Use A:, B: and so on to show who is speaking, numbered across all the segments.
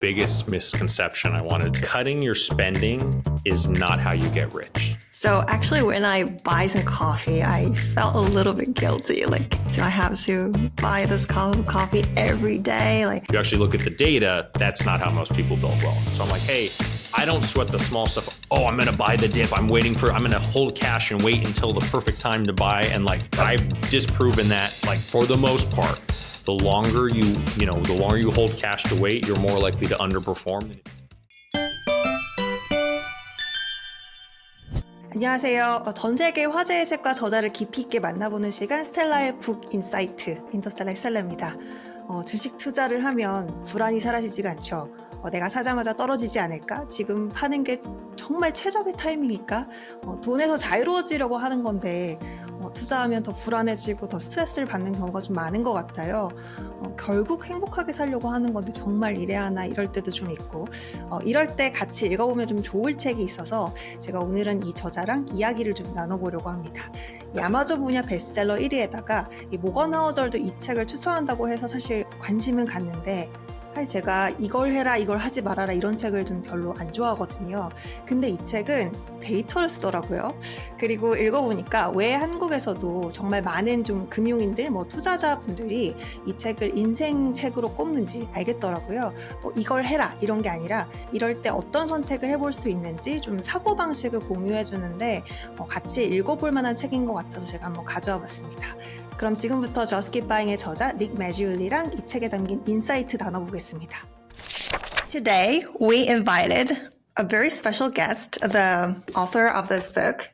A: biggest misconception I wanted. Cutting your spending is not how you get rich.
B: So actually, when I buy some coffee, I felt a little bit guilty. Like, do I have to buy this coffee every day? Like,
A: if you actually look at the data, that's not how most people build wealth. So I'm like, hey, I don't sweat the small stuff. Oh, I'm going to buy the dip. I'm going to hold cash and wait until the perfect time to buy. And like, I've disproven that, like, for the most part, the longer you hold cash to wait, you're more likely to underperform.
B: 안녕하세요. 전 세계 화제의 책과 저자를 깊이 있게 만나보는 시간 스텔라의 북인사이트, 인더스텔라의 스텔라입니다. 주식 투자를 하면 불안이 사라지지가 않죠. 내가 사자마자 떨어지지 않을까? 지금 파는 게 정말 최적의 타이밍일까? 돈에서 자유로워지려고 하는 건데 투자하면 더 불안해지고 더 스트레스를 받는 경우가 좀 많은 것 같아요. 결국 행복하게 살려고 하는 건데 정말 이래야 하나 이럴 때도 좀 있고 이럴 때 같이 읽어보면 좀 좋을 책이 있어서 제가 오늘은 이 저자랑 이야기를 좀 나눠보려고 합니다. 이 아마존 분야 베스트셀러 1위에다가 이 모건 하우절도 이 책을 추천한다고 해서 사실 관심은 갔는데 제가 이걸 해라 이걸 하지 말아라 이런 책을 좀 별로 안 좋아하거든요. 근데 이 책은 데이터를 쓰더라고요. 그리고 읽어보니까 왜 한국에서도 정말 많은 좀 금융인들, 투자자분들이 이 책을 인생 책으로 꼽는지 알겠더라고요. 이걸 해라 이런 게 아니라 이럴 때 어떤 선택을 해볼 수 있는지 좀 사고방식을 공유해 주는데 같이 읽어볼 만한 책인 것 같아서 제가 한번 가져와 봤습니다. 그럼 지금부터 저스트.킵.바잉의 저자 매기울리랑 이 책에 담긴 인사이트 나눠보겠습니다. Today we invited a very special guest, the author of this book.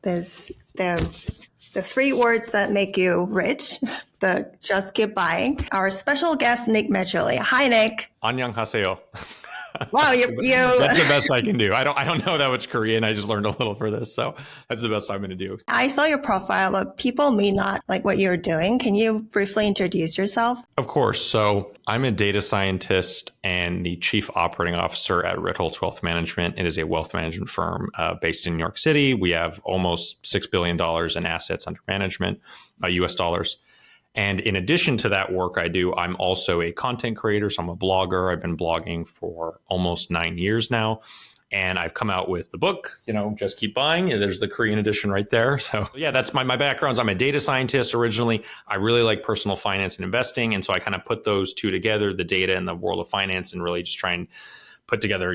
B: There's the three words that make you rich, the 저스트.킵.바잉. Our special guest, 매기울리. Hi, Nick.
A: 안녕하세요.
B: Wow, you
A: That's the best I can do. I don't know that much Korean. I just learned a little for this, so that's the best I'm going to do.
B: I saw your profile, but people may not like what you're doing. Can you briefly introduce yourself?
A: Of course. So I'm a data scientist and the chief operating officer at Ritholtz Wealth Management. It is a wealth management firm based in New York City. We have almost $6 billion in assets under management, US dollars. And in addition to that work I do, I'm also a content creator. So I'm a blogger. I've been blogging for almost 9 years now. And I've come out with the book, Just.킵.바잉. There's the Korean edition right there. So yeah, that's my background. I'm a data scientist originally. I really like personal finance and investing. And so I kind of put those two together, the data and the world of finance, and really just try and put together,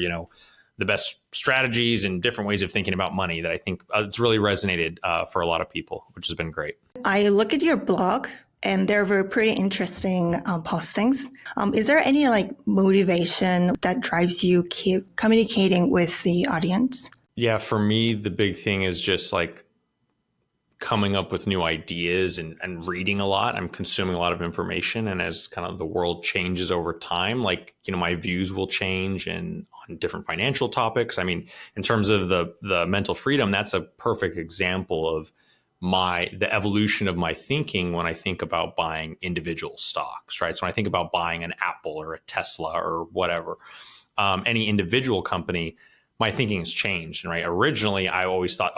A: the best strategies and different ways of thinking about money that I think it's really resonated for a lot of people, which has been great.
B: I look at your blog. And they're very pretty interesting postings. Is there any motivation that drives you keep communicating with the audience?
A: Yeah, for me, the big thing is just coming up with new ideas and reading a lot. I'm consuming a lot of information. And as kind of the world changes over time, my views will change and on different financial topics. I mean, in terms of the mental freedom, that's a perfect example of the evolution of my thinking when I think about buying individual stocks, right? So when I think about buying an Apple or a Tesla or whatever, any individual company, my thinking has changed, right? Originally, I always thought,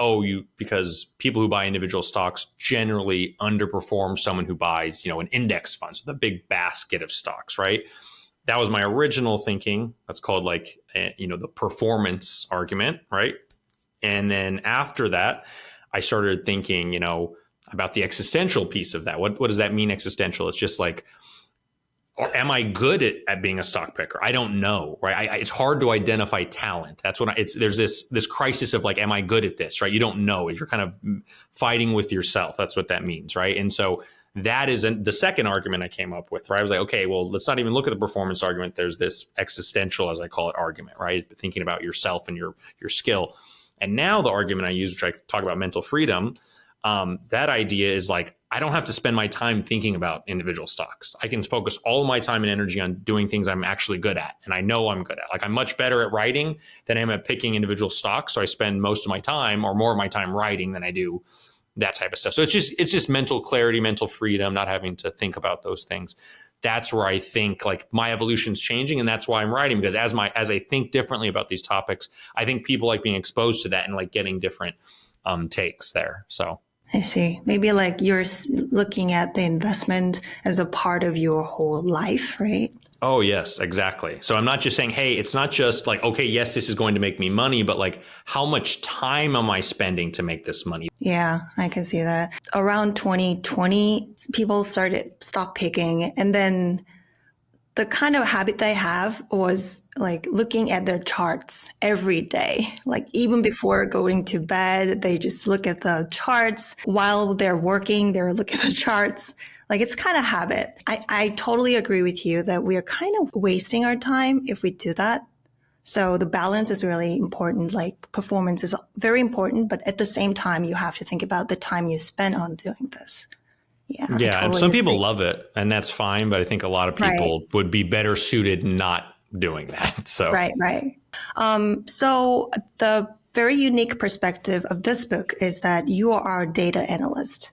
A: because people who buy individual stocks generally underperform someone who buys, an index fund, so the big basket of stocks, right? That was my original thinking. That's called the performance argument, right? And then after that, I started thinking, about the existential piece of that. What does that mean, existential? It's just or am I good at being a stock picker? I don't know, right? It's hard to identify talent. That's when there's this crisis of am I good at this, right? You don't know. You're kind of fighting with yourself. That's what that means, right? And so that is the second argument I came up with, right? I was like, okay, well, let's not even look at the performance argument. There's this existential, as I call it, argument, right? Thinking about yourself and your skill. And now the argument I use, which I talk about mental freedom, that idea is I don't have to spend my time thinking about individual stocks. I can focus all of my time and energy on doing things I'm actually good at. And I know I'm good at. I'm much better at writing than I am at picking individual stocks. So I spend most of my time or more of my time writing than I do that type of stuff. So it's just mental clarity, mental freedom, not having to think about those things. That's where I think my evolution's changing, and that's why I'm writing, because as I think differently about these topics, I think people like being exposed to that and getting different takes there. So
B: I see. Maybe like you're looking at the investment as a part of your whole life, right?
A: Oh, yes, exactly. So I'm not just saying, hey, it's not just like, okay, yes, this is going to make me money, but like, how much time am I spending to make this money?
B: Yeah, I can see that. Around 2020, people started stock picking, and then the kind of habit they have was like looking at their charts every day. Like even before going to bed, they just look at the charts. While they're working, they're looking at the charts. Like it's kind of habit. I totally agree with you that we are kind of wasting our time if we do that. So the balance is really important. Like performance is very important, but at the same time, you have to think about the time you spend on doing this. Yeah,
A: Yeah, and some people love it, and that's fine. But I think a lot of people would be better suited not doing that. So
B: Right. So the very unique perspective of this book is that you are a data analyst,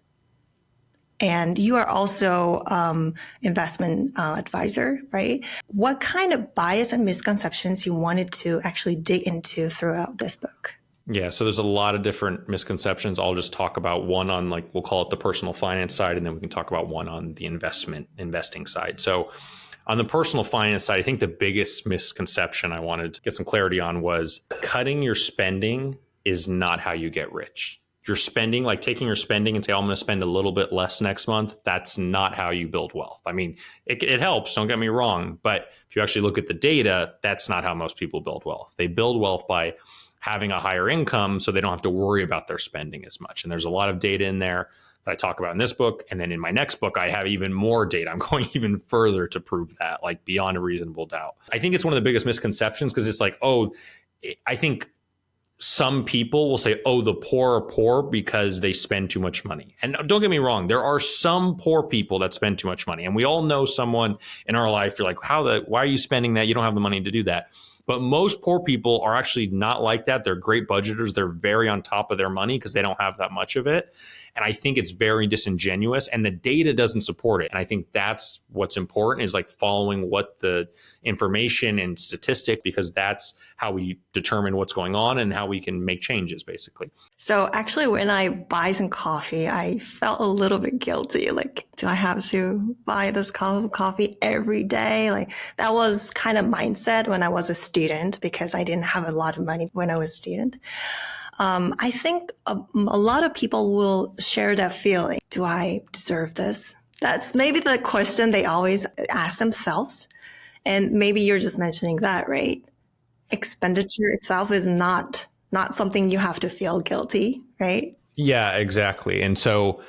B: and you are also investment advisor, right? What kind of bias and misconceptions you wanted to actually dig into throughout this book?
A: yeah, so there's a lot of different misconceptions. I'll just talk about one on like, we'll call it the personal finance side, and then we can talk about one on the investing side. So on the personal finance side, I think the biggest misconception I wanted to get some clarity on was cutting your spending is not how you get rich. Your spending, like taking your spending and say, oh, I'm going to spend a little bit less next month. That's not how you build wealth. I mean, it helps, don't get me wrong. But if you actually look at the data, that's not how most people build wealth. They build wealth by having a higher income so they don't have to worry about their spending as much. And there's a lot of data in there that I talk about in this book. And then in my next book, I have even more data. I'm going even further to prove that, like beyond a reasonable doubt. I think it's one of the biggest misconceptions because it's like, oh, I think some people will say, oh, the poor are poor because they spend too much money. And don't get me wrong, there are some poor people that spend too much money. And we all know someone in our life, you're like, why are you spending that? You don't have the money to do that. But most poor people are actually not like that. They're great budgeters. They're very on top of their money because they don't have that much of it. And I think it's very disingenuous, and the data doesn't support it. And I think that's what's important, is like following what the information and statistic, because that's how we determine what's going on and how we can make changes, basically.
B: So actually, when I buy some coffee, I felt a little bit guilty. Like, do I have to buy this coffee every day? Like that was kind of mindset when I was a student, because I didn't have a lot of money when I was a student. I think a lot of people will share that feeling. Do I deserve this? That's maybe the question they always ask themselves. And maybe you're just mentioning that, right? Expenditure itself is not something you have to feel guilty, right?
A: Yeah, exactly. And so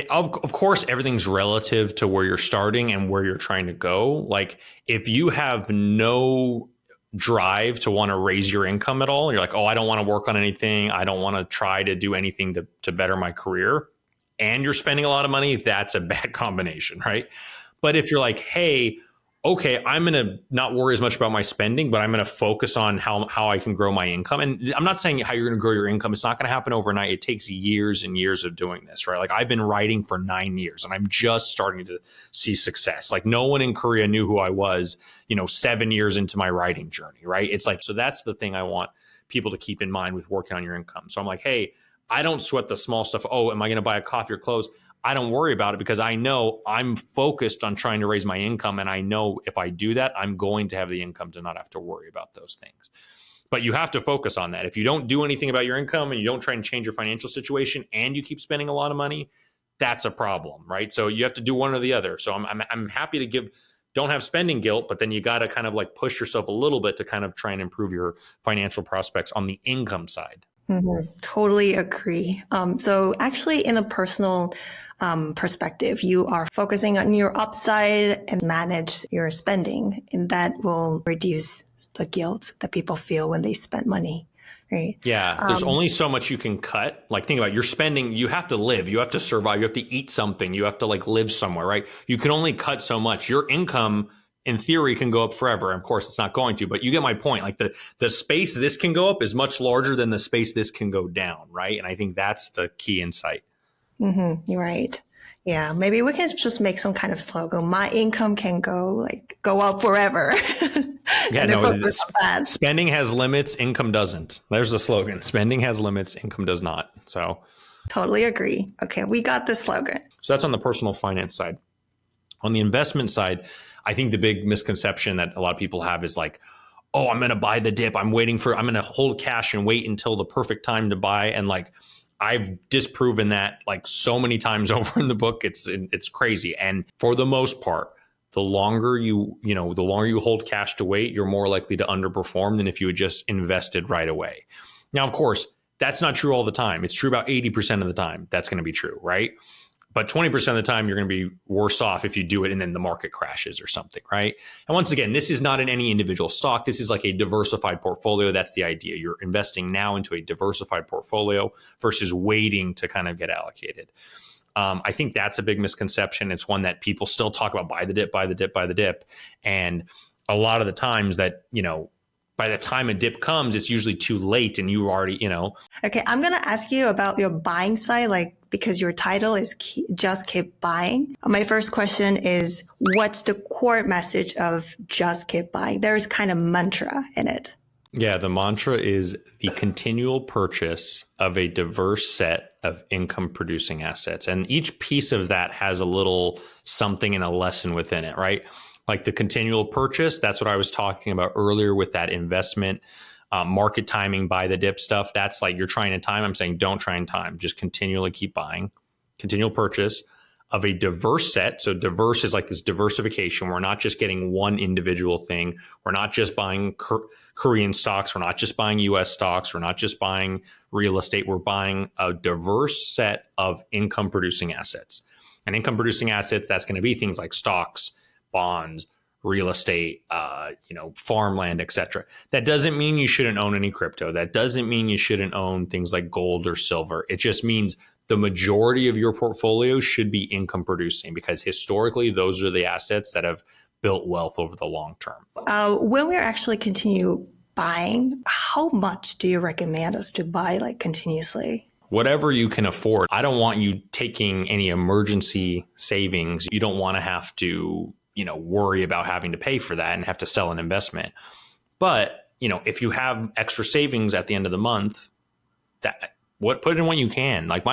A: of course, everything's relative to where you're starting and where you're trying to go. Like if you have no drive to want to raise your income at all, you're like, oh, I don't want to work on anything, I don't want to try to do anything to better my career, and you're spending a lot of money, that's a bad combination, right? But if you're like, hey, okay, I'm going to not worry as much about my spending, but I'm going to focus on how I can grow my income. And I'm not saying how you're going to grow your income. It's not going to happen overnight. It takes years and years of doing this, right? Like I've been writing for 9 years and I'm just starting to see success. Like no one in Korea knew who I was, 7 years into my writing journey, right? It's like, so that's the thing I want people to keep in mind with working on your income. So I'm like, hey, I don't sweat the small stuff. Oh, am I going to buy a coffee or clothes? I don't worry about it because I know I'm focused on trying to raise my income. And I know if I do that, I'm going to have the income to not have to worry about those things. But you have to focus on that. If you don't do anything about your income and you don't try and change your financial situation and you keep spending a lot of money, that's a problem, right? So you have to do one or the other. So I'm happy to don't have spending guilt, but then you got to kind of like push yourself a little bit to kind of try and improve your financial prospects on the income side.
B: Mm-hmm. Totally agree. So actually in a personal perspective, you are focusing on your upside and manage your spending, and that will reduce the guilt that people feel when they spend money, right?
A: Yeah, there's only so much you can cut. Like think about it, you're spending, you have to live, you have to survive, you have to eat something, you have to like live somewhere, right? You can only cut so much. Your income in theory can go up forever. Of course, it's not going to, but you get my point. Like the space this can go up is much larger than the space this can go down, right? And I think that's the key insight.
B: Mm-hmm. You're right. Yeah, maybe we can just make some kind of slogan. My income can go up forever.
A: Yeah, no, spending has limits, income doesn't. There's the slogan. Spending has limits, income does not. So
B: Totally agree. Okay, we got the slogan.
A: So that's on the personal finance side. On the investment side, I think the big misconception that a lot of people have is like, oh, I'm going to buy the dip. I'm going to hold cash and wait until the perfect time to buy. And like, I've disproven that like so many times over in the book. It's crazy. And for the most part, the longer you hold cash to wait, you're more likely to underperform than if you had just invested right away. Now, of course, that's not true all the time. It's true about 80% of the time. That's going to be true, right? But 20% of the time, you're going to be worse off if you do it and then the market crashes or something, right? And once again, this is not in any individual stock. This is like a diversified portfolio. That's the idea. You're investing now into a diversified portfolio versus waiting to kind of get allocated. I think that's a big misconception. It's one that people still talk about, buy the dip, buy the dip, buy the dip. And a lot of the times that, by the time a dip comes, it's usually too late and you already,
B: Okay, I'm going to ask you about your buying side, because your title is Just Keep Buying. My first question is, what's the core message of Just Keep Buying? There's kind of mantra in it.
A: Yeah, the mantra is the continual purchase of a diverse set of income producing assets. And each piece of that has a little something and a lesson within it, right? Like the continual purchase, that's what I was talking about earlier with that investment, market timing, buy the dip stuff. That's like you're trying to time. I'm saying don't try and time. Just continually keep buying. Continual purchase of a diverse set. So diverse is like this diversification. We're not just getting one individual thing. We're not just buying Korean stocks. We're not just buying US stocks. We're not just buying real estate. We're buying a diverse set of income producing assets. And income producing assets, that's going to be things like stocks, bonds, real estate, farmland, etc. That doesn't mean you shouldn't own any crypto. That doesn't mean you shouldn't own things like gold or silver. It just means the majority of your portfolio should be income producing because historically, those are the assets that have built wealth over the long term.
B: When we actually continue buying, how much do you recommend us to buy continuously?
A: Whatever you can afford. I don't want you taking any emergency savings. You don't want to have to worry about having to pay for that and have to sell an investment. But, if you have extra savings at the end of the month, put in what you can. Like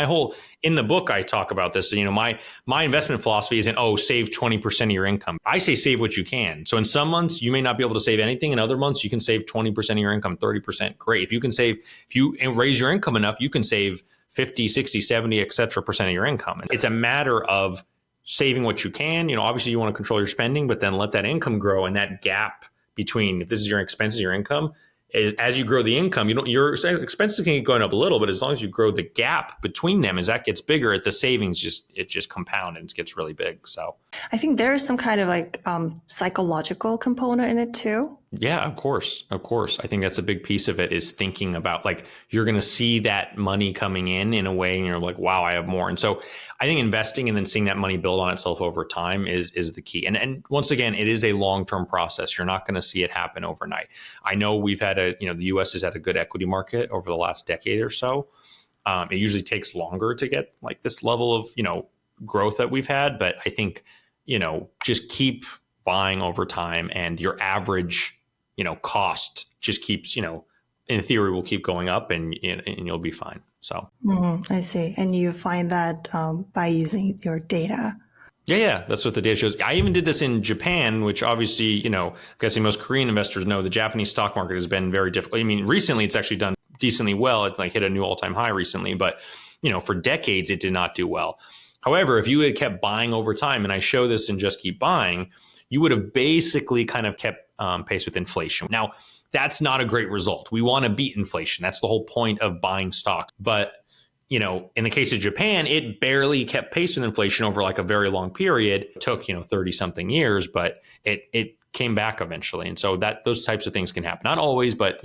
A: in the book, I talk about this, my investment philosophy isn't, save 20% of your income. I say save what you can. So in some months, you may not be able to save anything. In other months, you can save 20% of your income, 30%. Great. If you raise your income enough, you can save 50, 60, 70, et cetera, % of your income. And it's a matter of saving what you can. Obviously you want to control your spending, but then let that income grow. And that gap between, if this is your expenses, your income, as you grow the income, your expenses can keep going up a little, but as long as you grow the gap between them, as that gets bigger, the savings just compound and it gets really big. So
B: I think there is some kind of psychological component in it too.
A: Yeah, of course. I think that's a big piece of it is thinking about you're going to see that money coming in a way and you're like, wow, I have more. And so I think investing and then seeing that money build on itself over time is the key. And once again, it is a long-term process. You're not going to see it happen overnight. I know we've had the US has had a good equity market over the last decade or so. It usually takes longer to get this level of, growth that we've had. But I think, just keep buying over time and your average cost just keeps, in theory, will keep going up and you'll be fine. So
B: I see. And you find that by using your data.
A: Yeah. That's what the data shows. I even did this in Japan, which obviously, I'm guessing most Korean investors know the Japanese stock market has been very difficult. I mean, recently it's actually done decently well. It hit a new all-time high recently, but for decades it did not do well. However, if you had kept buying over time, and I show this in Just Keep Buying, you would have basically kind of kept pace with inflation. Now, that's not a great result. We want to beat inflation. That's the whole point of buying stocks. But, in the case of Japan, it barely kept pace with inflation over a very long period. It took, 30 something years, but it came back eventually. And so those types of things can happen. Not always, but,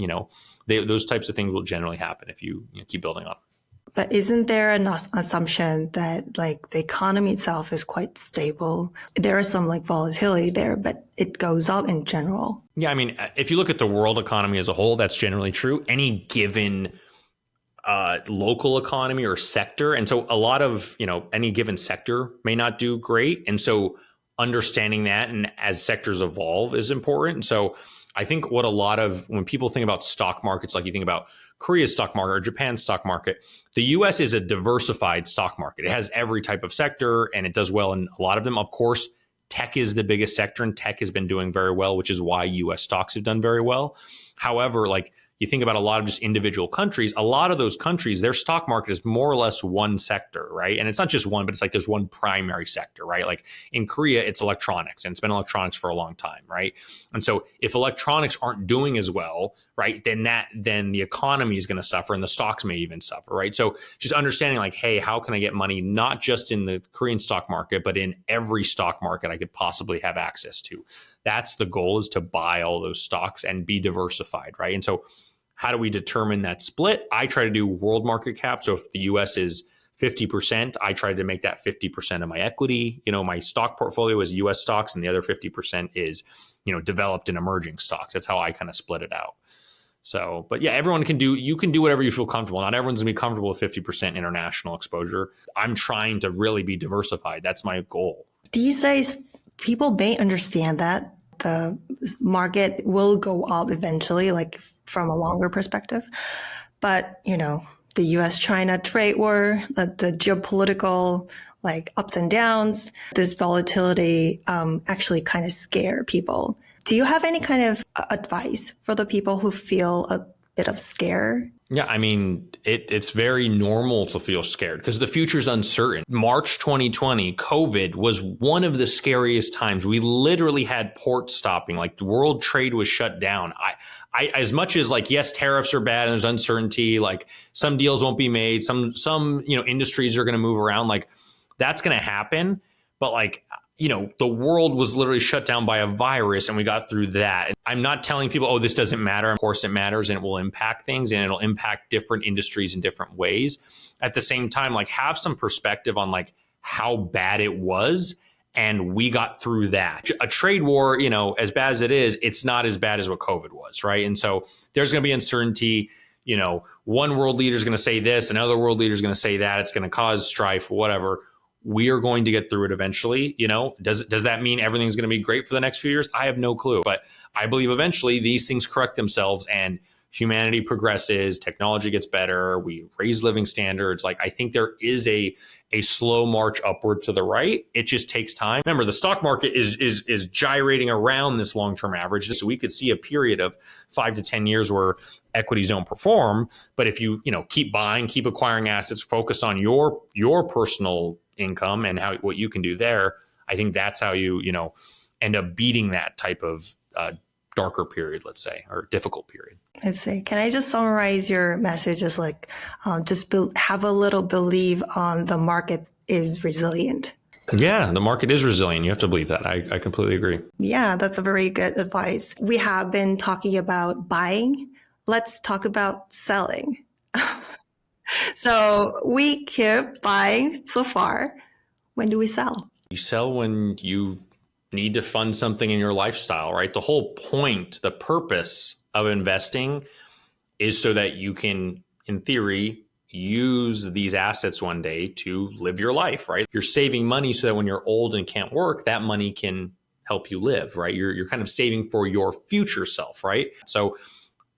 A: those types of things will generally happen if you keep building up.
B: But isn't there an assumption that the economy itself is quite stable? There is some volatility there, but it goes up in general.
A: Yeah, I mean, if you look at the world economy as a whole, that's generally true. Any given local economy or sector, and so a lot of any given sector may not do great, and so understanding that and as sectors evolve is important. And so I think what a lot of when people think about stock markets, like you think about Korea's stock market or Japan's stock market, the US is a diversified stock market. It has every type of sector and it does well in a lot of them. Of course, tech is the biggest sector and tech has been doing very well, which is why US stocks have done very well. However, like you think about a lot of just individual countries, a lot of those countries, their stock market is more or less one sector, right? And it's not just one, but it's like there's one primary sector, right? Like in Korea, it's electronics and it's been electronics for a long time, right? And so if electronics aren't doing as well, right, then the economy is going to suffer and the stocks may even suffer, right? So just understanding like, hey, how can I get money not just in the Korean stock market, but in every stock market I could possibly have access to? That's the goal, is to buy all those stocks and be diversified, right? And so how do we determine that split? I try to do world market cap. So if the US is 50%, I try to make that 50% of my equity. You know, my stock portfolio is US stocks and the other 50% is, you know, developed and emerging stocks. That's how I kind of split it out. So, but yeah, you can do whatever you feel comfortable. Not everyone's gonna be comfortable with 50% international exposure. I'm trying to really be diversified. That's my goal.
B: These days, people may understand that the market will go up eventually, like from a longer perspective. But, you know, the US-China trade war, the geopolitical like ups and downs, this volatility actually kind of scare people. Do you have any kind of advice for the people who feel a bit of scare?
A: Yeah, I mean, it's very normal to feel scared because the future's uncertain. March 2020, COVID was one of the scariest times. We literally had ports stopping, like the world trade was shut down. I as much as like, yes, tariffs are bad and there's uncertainty, like some deals won't be made, some you know, industries are going to move around, like that's going to happen. But like, you know, the world was literally shut down by a virus and we got through that. I'm not telling people, oh, this doesn't matter. Of course it matters and it will impact things and it'll impact different industries in different ways. At the same time, like have some perspective on like how bad it was and we got through that. A trade war, you know, as bad as it is, it's not as bad as what COVID was, right? And so there's going to be uncertainty. You know, one world leader is going to say this, another world leader is going to say that. It's going to cause strife, whatever. We are going to get through it eventually. You know, does that mean everything's going to be great for the next few years? I have no clue, but I believe eventually these things correct themselves and humanity progresses, technology gets better, we raise living standards. Like I think there is a slow march upward to the right. It just takes time. Remember, the stock market is gyrating around this long-term average. So we could see a period of 5 to 10 years where equities don't perform. But if you keep buying, keep acquiring assets, focus on your personal income and what you can do there, I think that's how you end up beating that type of darker period, let's say, or difficult period.
B: Let's say, can I just summarize your message as like, have a little belief on the market is resilient?
A: Yeah, the market is resilient. You have to believe that. I completely agree.
B: Yeah, that's a very good advice. We have been talking about buying. Let's talk about selling. So we keep buying so far. When do we sell?
A: You sell when you need to fund something in your lifestyle, right? The whole point, the purpose of investing is so that you can, in theory, use these assets one day to live your life, right? You're saving money so that when you're old and can't work, that money can help you live, right? You're kind of saving for your future self, right? So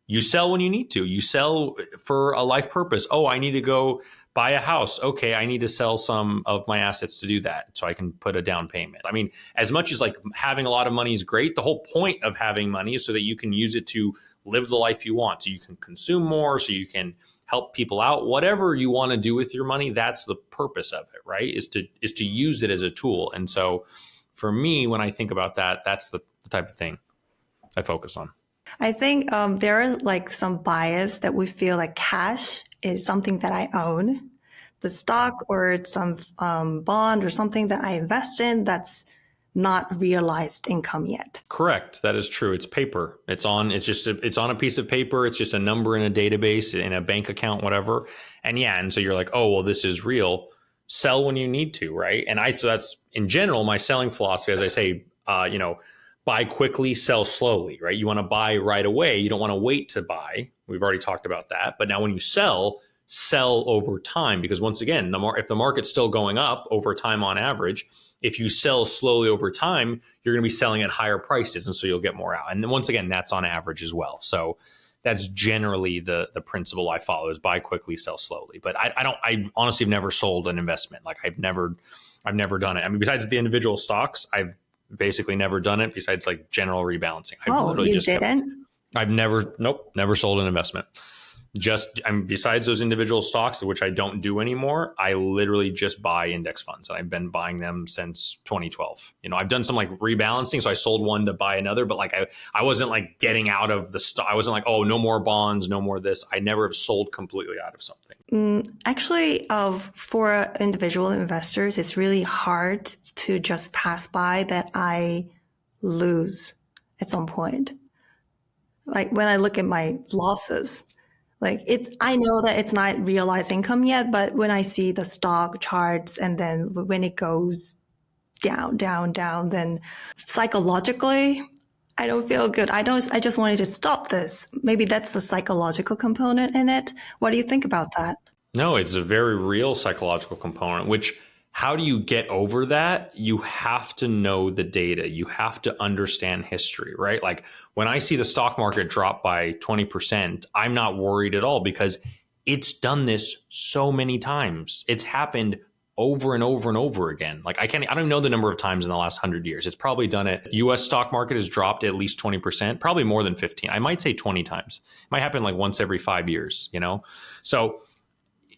A: you sell when you need to. You sell for a life purpose. Oh, I need to go buy a house. Okay, I need to sell some of my assets to do that so I can put a down payment. I mean, as much as like having a lot of money is great, the whole point of having money is so that you can use it to live the life you want. So you can consume more, so you can help people out. Whatever you want to do with your money, that's the purpose of it, right? Is to use it as a tool. And so for me, when I think about that, that's the type of thing I focus on.
B: I think there are like some bias that we feel like cash is something that I own, the stock or some bond or something that I invest in that's not realized income yet.
A: Correct. That is true. It's paper. It's on a piece of paper. It's just a number in a database, in a bank account, whatever. And so you're like, oh, well, this is real. Sell when you need to, right? So that's in general my selling philosophy. As I say, buy quickly, sell slowly, right? You want to buy right away. You don't want to wait to buy. We've already talked about that. But now when you sell over time, because once again, if the market's still going up over time on average, if you sell slowly over time, you're going to be selling at higher prices. And so you'll get more out. And then once again, that's on average as well. So that's generally the principle I follow is buy quickly, sell slowly. But I honestly have never sold an investment. Like I've never done it. I mean, besides the individual stocks, I've basically never done it besides like general rebalancing. I've never sold an investment. Besides those individual stocks, which I don't do anymore, I literally just buy index funds. And I've been buying them since 2012. I've done some like rebalancing. So I sold one to buy another, but like I wasn't like getting out of the stock. I wasn't like, oh, no more bonds, no more this. I never have sold completely out of something.
B: Actually, for individual investors, it's really hard to just pass by that I lose at some point. Like when I look at my losses, I know that it's not realized income yet, but when I see the stock charts and then when it goes down, then psychologically, I don't feel good. I just wanted to stop this. Maybe that's the psychological component in it. What do you think about that?
A: No, it's a very real psychological component, which how do you get over that? You have to know the data. You have to understand history, right? Like when I see the stock market drop by 20%, I'm not worried at all because it's done this so many times. It's happened over and over and over again. Like I don't know the number of times in the last 100 years. It's probably done it. US stock market has dropped at least 20%, probably more than 15. I might say 20 times. It might happen like once every 5 years, So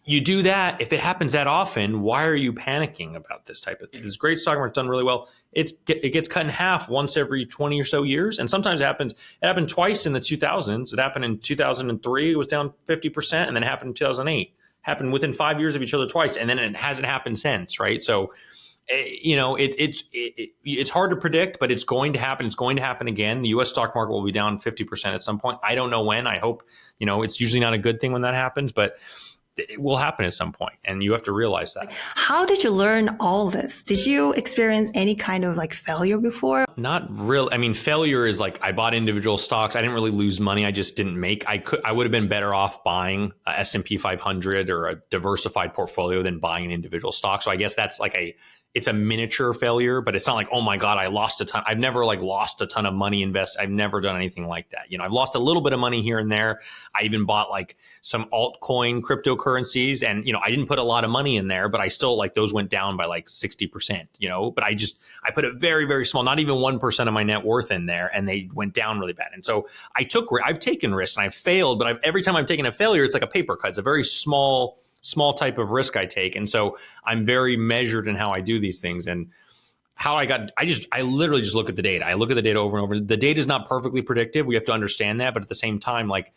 A: you do that. If it happens that often, why are you panicking about this type of thing? This great stock market's done really well. It gets cut in half once every 20 or so years. And sometimes it happened twice in the 2000s. It happened in 2003. It was down 50%. And then it happened in 2008. Happened within 5 years of each other twice. And then it hasn't happened since, right? So, it's hard to predict, but it's going to happen. It's going to happen again. The U.S. stock market will be down 50% at some point. I don't know when. I hope, it's usually not a good thing when that happens, but it will happen at some point, and you have to realize that.
B: How did you learn all this? Did you experience any kind of like failure before?
A: Not really. I mean, failure is like I bought individual stocks. I didn't really lose money. I just didn't make. I would have been better off buying a S&P 500 or a diversified portfolio than buying an individual stock. So I guess that's like it's a miniature failure, but it's not like, oh my God, I lost a ton. I've never like lost a ton of money I've never done anything like that. I've lost a little bit of money here and there. I even bought like some altcoin cryptocurrencies and, I didn't put a lot of money in there, but I still like those went down by like 60%, but I put a very, very small, not even 1% of my net worth in there and they went down really bad. And so I've taken risks and I've failed, but every time I've taken a failure, it's like a paper cut. It's a very small type of risk I take. And so I'm very measured in how I do these things. And I literally just look at the data. I look at the data over and over. The data is not perfectly predictive. We have to understand that. But at the same time, like,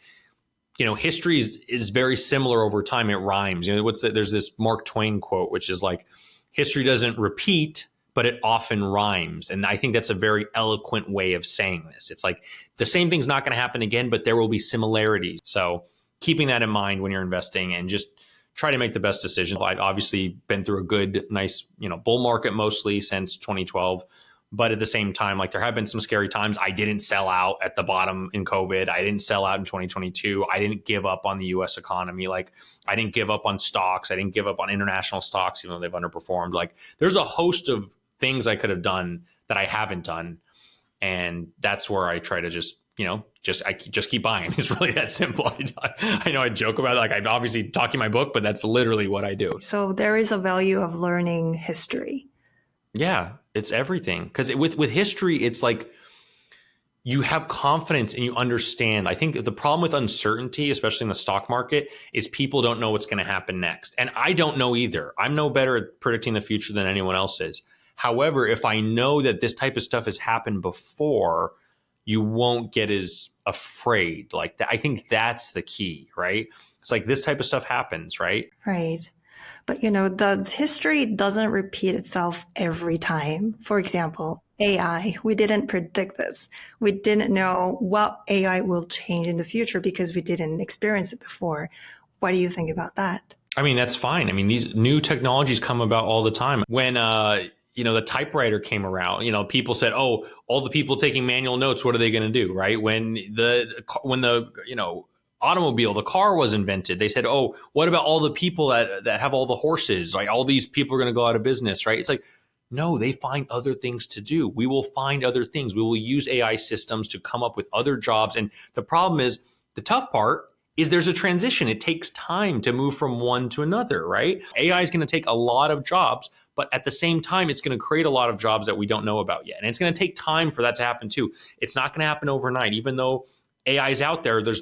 A: history is very similar over time. It rhymes. There's this Mark Twain quote, which is like, history doesn't repeat, but it often rhymes. And I think that's a very eloquent way of saying this. It's like the same thing's not going to happen again, but there will be similarities. So keeping that in mind when you're investing and just try to make the best decision. I've obviously been through a good, nice, bull market mostly since 2012. But at the same time, like there have been some scary times. I didn't sell out at the bottom in COVID. I didn't sell out in 2022. I didn't give up on the US economy. Like I didn't give up on stocks. I didn't give up on international stocks, even though they've underperformed. Like there's a host of things I could have done that I haven't done. And that's where I try to just keep buying. It's really that simple. I know I joke about it. Like I'm obviously talking my book, but that's literally what I do.
B: So there is a value of learning history.
A: Yeah, it's everything. Because with history, it's like you have confidence and you understand. I think the problem with uncertainty, especially in the stock market, is people don't know what's going to happen next. And I don't know either. I'm no better at predicting the future than anyone else is. However, if I know that this type of stuff has happened before, you won't get as afraid. Like that. I think that's the key, right? It's like this type of stuff happens, right?
B: Right. But, the history doesn't repeat itself every time. For example, AI, we didn't predict this. We didn't know what AI will change in the future because we didn't experience it before. What do you think about that?
A: I mean, that's fine. I mean, these new technologies come about all the time. When, the typewriter came around, people said, oh, all the people taking manual notes, what are they going to do? Right. When the automobile, the car was invented, they said, oh, what about all the people that have all the horses? Like all these people are going to go out of business. Right. It's like, No, they find other things to do. We will find other things. We will use AI systems to come up with other jobs. And the problem is, the tough part is there's a transition. It takes time to move from one to another, right? AI is going to take a lot of jobs, but at the same time, it's going to create a lot of jobs that we don't know about yet. And it's going to take time for that to happen too. It's not going to happen overnight, even though AI is out there. There's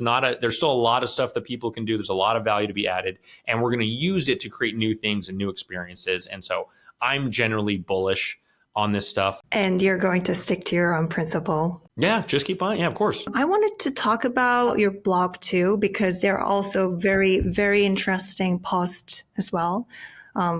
A: still a lot of stuff that people can do. There's a lot of value to be added, and we're going to use it to create new things and new experiences. And so I'm generally bullish on this stuff.
B: And you're going to stick to your own principle.
A: Yeah, just keep on. Yeah, of course.
B: I wanted to talk about your blog too, because there are also very, very interesting posts as well.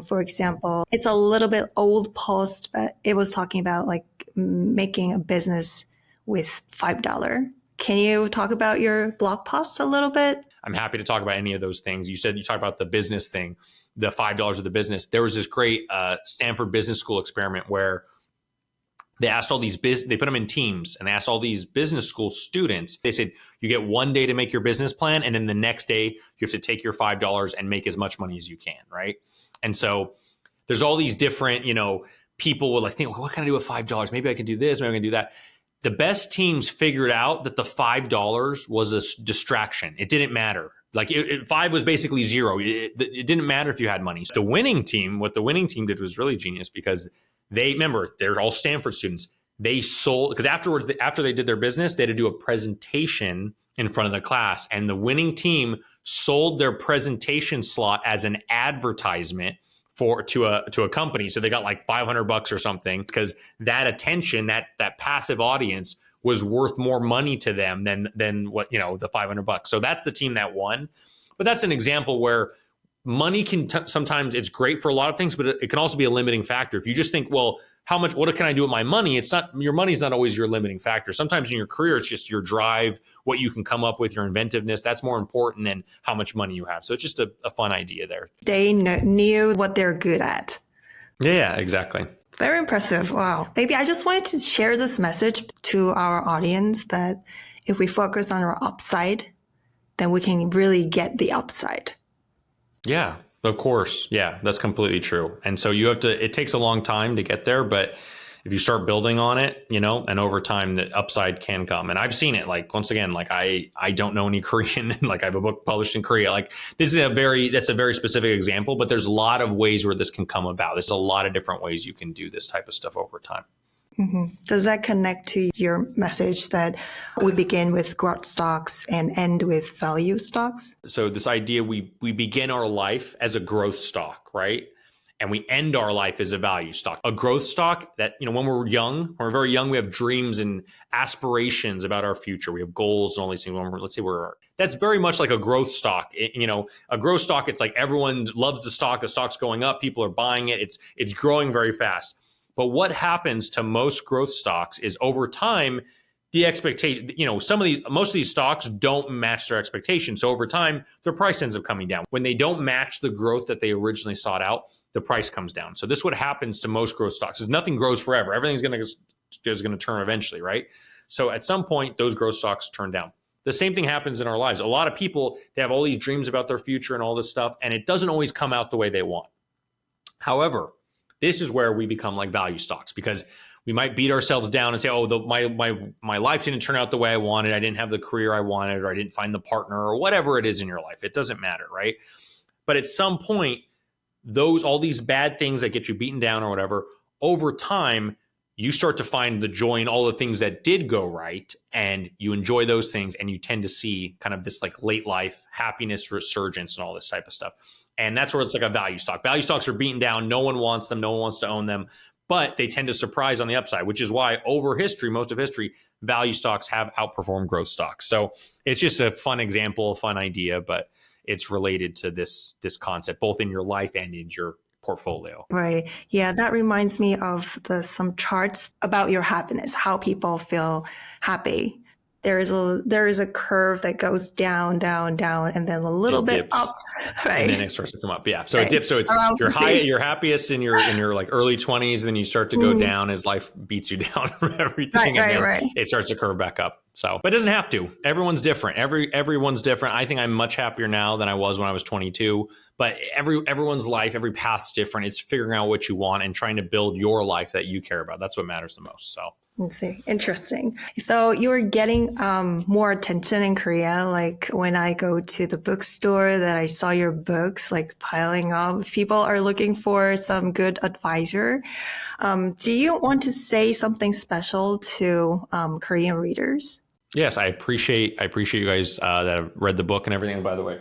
B: For example, it's a little bit old post, but it was talking about like making a business with $5. Can you talk about your blog post a little bit?
A: I'm happy to talk about any of those things. You talked about the business thing, the $5 of the business. There was this great Stanford Business School experiment where they asked all these they put them in teams and they asked all these business school students. They said, you get one day to make your business plan, and then the next day you have to take your $5 and make as much money as you can, right? And so there's all these different, people will think, well, what can I do with $5? Maybe I can do this, maybe I can do that. The best teams figured out that the $5 was a distraction. It didn't matter. Like 5 was basically zero. It didn't matter if you had money. So what the winning team did was really genius, because they're all Stanford students. They sold, because after they did their business, they had to do a presentation in front of the class. And the winning team sold their presentation slot as an advertisement to a company. So they got like $500 or something, because that attention, that passive audience was worth more money to them than what, the $500. So that's the team that won. But that's an example where money can sometimes, it's great for a lot of things, but it can also be a limiting factor. If you just think, well, what can I do with my money? Your money's not always your limiting factor. Sometimes in your career, it's just your drive, what you can come up with, your inventiveness. That's more important than how much money you have. So it's just a fun idea there.
B: They knew what they're good at.
A: Yeah, exactly.
B: Very impressive. Wow. Maybe I just wanted to share this message to our audience that if we focus on our upside, then we can really get the upside.
A: Yeah, of course. Yeah, that's completely true. And so it takes a long time to get there, but if you start building on it, and over time the upside can come. And I've seen it, like, once again, like I don't know any Korean, like I have a book published in Korea. Like that's a very specific example, but there's a lot of ways where this can come about. There's a lot of different ways you can do this type of stuff over time.
B: Mm-hmm. Does that connect to your message that we begin with growth stocks and end with value stocks?
A: So this idea, we begin our life as a growth stock, right? And we end our life as a value stock. A growth stock that, when we're very young, we have dreams and aspirations about our future. We have goals and all these things. That's very much like a growth stock. A growth stock, it's like everyone loves the stock's going up, people are buying it, it's growing very fast. But what happens to most growth stocks is over time, the expectation, most of these stocks don't match their expectations. So over time, their price ends up coming down. When they don't match the growth that they originally sought out, the price comes down. So this is what happens to most growth stocks, is nothing grows forever. Everything's going to turn eventually, right? So at some point, those growth stocks turn down. The same thing happens in our lives. A lot of people, they have all these dreams about their future and all this stuff, and it doesn't always come out the way they want. However, this is where we become like value stocks, because we might beat ourselves down and say, oh, my life didn't turn out the way I wanted. I didn't have the career I wanted, or I didn't find the partner, or whatever it is in your life. It doesn't matter, right? But at some point, all these bad things that get you beaten down or whatever, over time, you start to find the joy in all the things that did go right, and you enjoy those things, and you tend to see kind of this like late life happiness resurgence and all this type of stuff. And that's where it's like a value stock. Value stocks are beaten down. No one wants them. No one wants to own them, but they tend to surprise on the upside, which is why over history, most of history, value stocks have outperformed growth stocks. So it's just a fun example, a fun idea, but it's related to this concept, both in your life and in your portfolio.
B: Right. Yeah, that reminds me of some charts about your happiness, how people feel happy. there is a curve that goes down, down, down, and then a little bit
A: dips,
B: up, right?
A: and then it starts to come up. Yeah, so
B: Right.
A: it dips. So it's
B: Around
A: you're
B: 50.
A: high, you're happiest in your like early 20s, and then you start to go down as life beats you down from everything, and then it starts to curve back up. So, but it doesn't have to. Everyone's different. Everyone's different. I think I'm much happier now than I was when I was 22. But everyone's life, every path's different. It's figuring out what you want and trying to build your life that you care about. That's what matters the most. So.
B: Let's see. Interesting. So you were getting more attention in Korea. Like when I go to the bookstore that I saw your books like piling up. People are looking for some good advisor. Do you want to say something special to Korean readers?
A: Yes, I appreciate you guys that have read the book and everything. And by the way,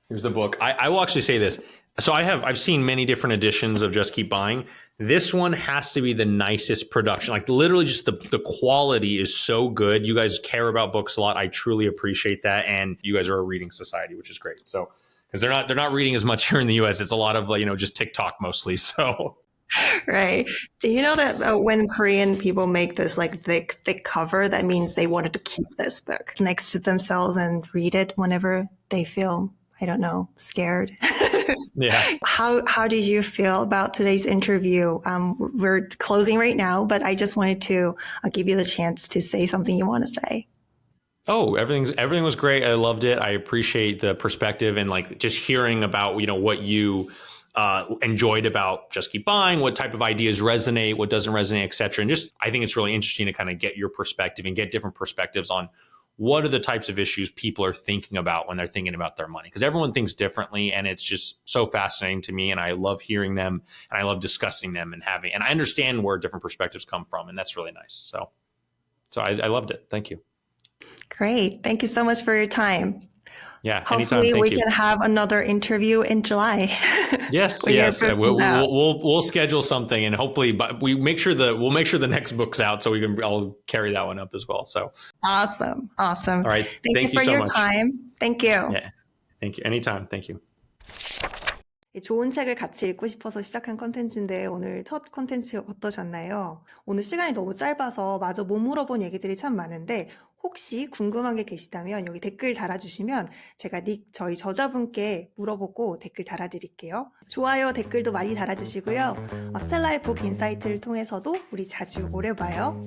A: here's the book. I will actually say this. So I've seen many different editions of Just.킵.Baing. This one has to be the nicest production. Like literally just the quality is so good. You guys care about books a lot. I truly appreciate that. And you guys are a reading society, which is great. So, because they're not reading as much here in the US. It's a lot of, just TikTok mostly. So.
B: Right. Do you know that when Korean people make this like thick cover, that means they wanted to keep this book next to themselves and read it whenever they feel, I don't know, scared.
A: Yeah.
B: How did you feel about today's interview? We're closing right now, but I just wanted to give you the chance to say something you want to say.
A: Oh, everything was great. I loved it. I appreciate the perspective and like just hearing about, what you enjoyed about Just.킵.Baing, what type of ideas resonate, what doesn't resonate, et cetera. And just, I think it's really interesting to kind of get your perspective and get different perspectives on what are the types of issues people are thinking about when they're thinking about their money? Because everyone thinks differently, and it's just so fascinating to me. And I love hearing them, and I love discussing them and I understand where different perspectives come from, and that's really nice. So I loved it. Thank you.
B: Great. Thank you so much for your time.
A: Yeah, anytime.
B: Hopefully
A: Thank
B: we
A: you.
B: can have another interview in July.
A: Yes. We'll schedule something, and hopefully, but we'll make sure the next book's out so I'll carry that one up as well. So
B: awesome.
A: All right.
B: Thank you for
A: so
B: your
A: much.
B: time. Thank you.
A: Yeah. Thank you. Anytime. Thank you.
B: 좋은 책을 같이 읽고 싶어서 시작한 컨텐츠인데 오늘 첫 컨텐츠 어떠셨나요? 오늘 시간이 너무 짧아서 마저 못 물어본 얘기들이 참 많은데 혹시 궁금한 게 계시다면 여기 댓글 달아주시면 제가 저희 저자분께 물어보고 댓글 달아드릴게요. 좋아요, 댓글도 많이 달아주시고요. 스텔라의 북인사이트를 통해서도 우리 자주 오래 봐요.